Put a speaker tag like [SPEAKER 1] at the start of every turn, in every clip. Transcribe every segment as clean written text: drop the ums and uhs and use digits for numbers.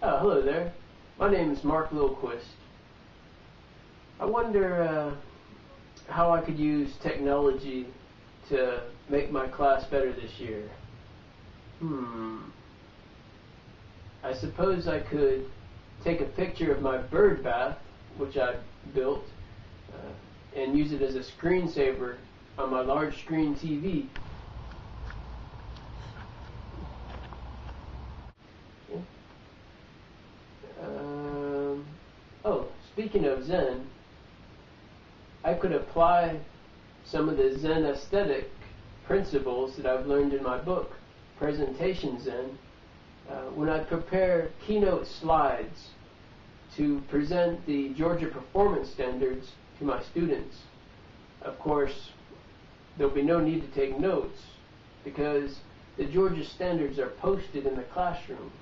[SPEAKER 1] Hello there. My name is Mark Lillquist. I wonder how I could use technology to make my class better this year. I suppose I could take a picture of my bird bath, which I built, and use it as a screensaver on my large screen TV. Speaking of Zen, I could apply some of the Zen aesthetic principles that I've learned in my book, Presentation Zen, when I prepare keynote slides to present the Georgia performance standards to my students. Of course, there'll be no need to take notes because the Georgia standards are posted in the classroom.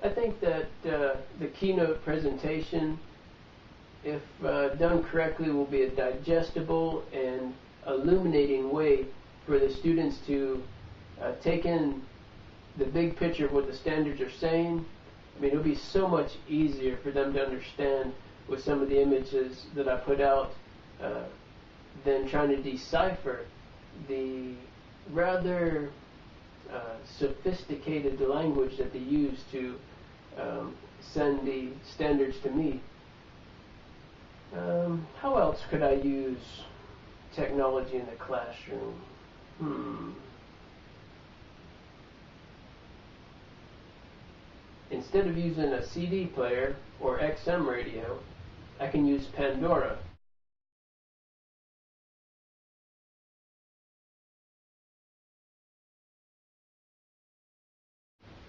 [SPEAKER 1] I think that the keynote presentation, if done correctly, will be a digestible and illuminating way for the students to take in the big picture of what the standards are saying. I mean, it'll be so much easier for them to understand with some of the images that I put out than trying to decipher the rather sophisticated language that they use to send the standards to me. How else could I use technology in the classroom? Instead of using a CD player or XM radio, I can use Pandora.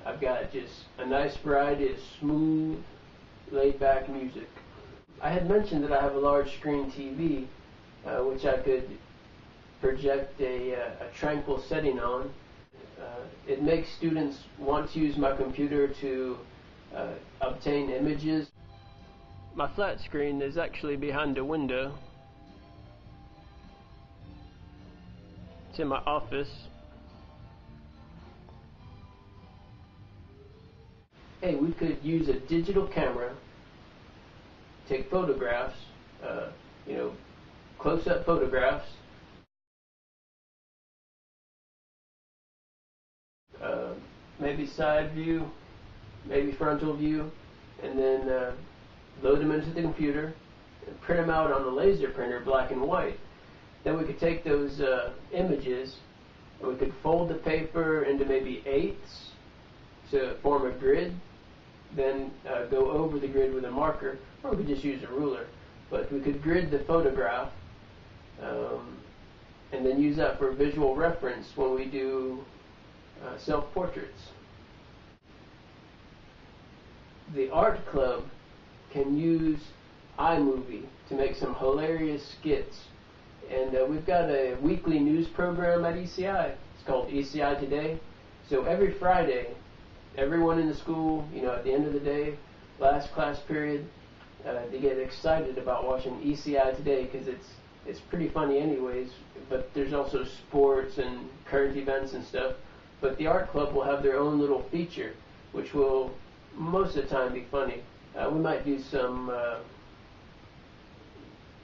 [SPEAKER 1] I've got just a nice variety of smooth, laid-back music. I had mentioned that I have a large screen TV, which I could project a tranquil setting on. It makes students want to use my computer to obtain images. My flat screen is actually behind a window. It's in my office. Hey, we could use a digital camera, take photographs, close-up photographs, maybe side view, maybe frontal view, and then load them into the computer and print them out on a laser printer, black and white. Then we could take those images and we could fold the paper into maybe eighths to form a grid, then go over the grid with a marker, or we could just use a ruler. But we could grid the photograph and then use that for visual reference when we do self-portraits. The art club can use iMovie to make some hilarious skits. And we've got a weekly news program at ECI. It's called ECI Today. So every Friday, everyone in the school, at the end of the day, last class period, they get excited about watching ECI Today because it's pretty funny anyways, but there's also sports and current events and stuff. But the art club will have their own little feature, which will most of the time be funny. We might do some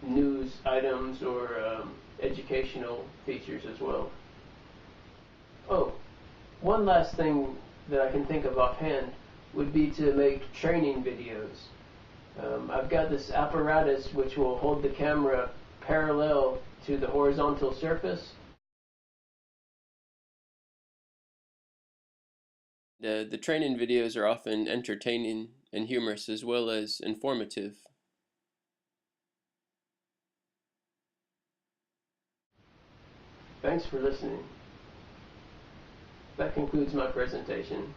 [SPEAKER 1] news items or educational features as well. Oh, one last thing that I can think of offhand would be to make training videos. I've got this apparatus which will hold the camera parallel to the horizontal surface. The training videos are often entertaining and humorous as well as informative. Thanks for listening. That concludes my presentation.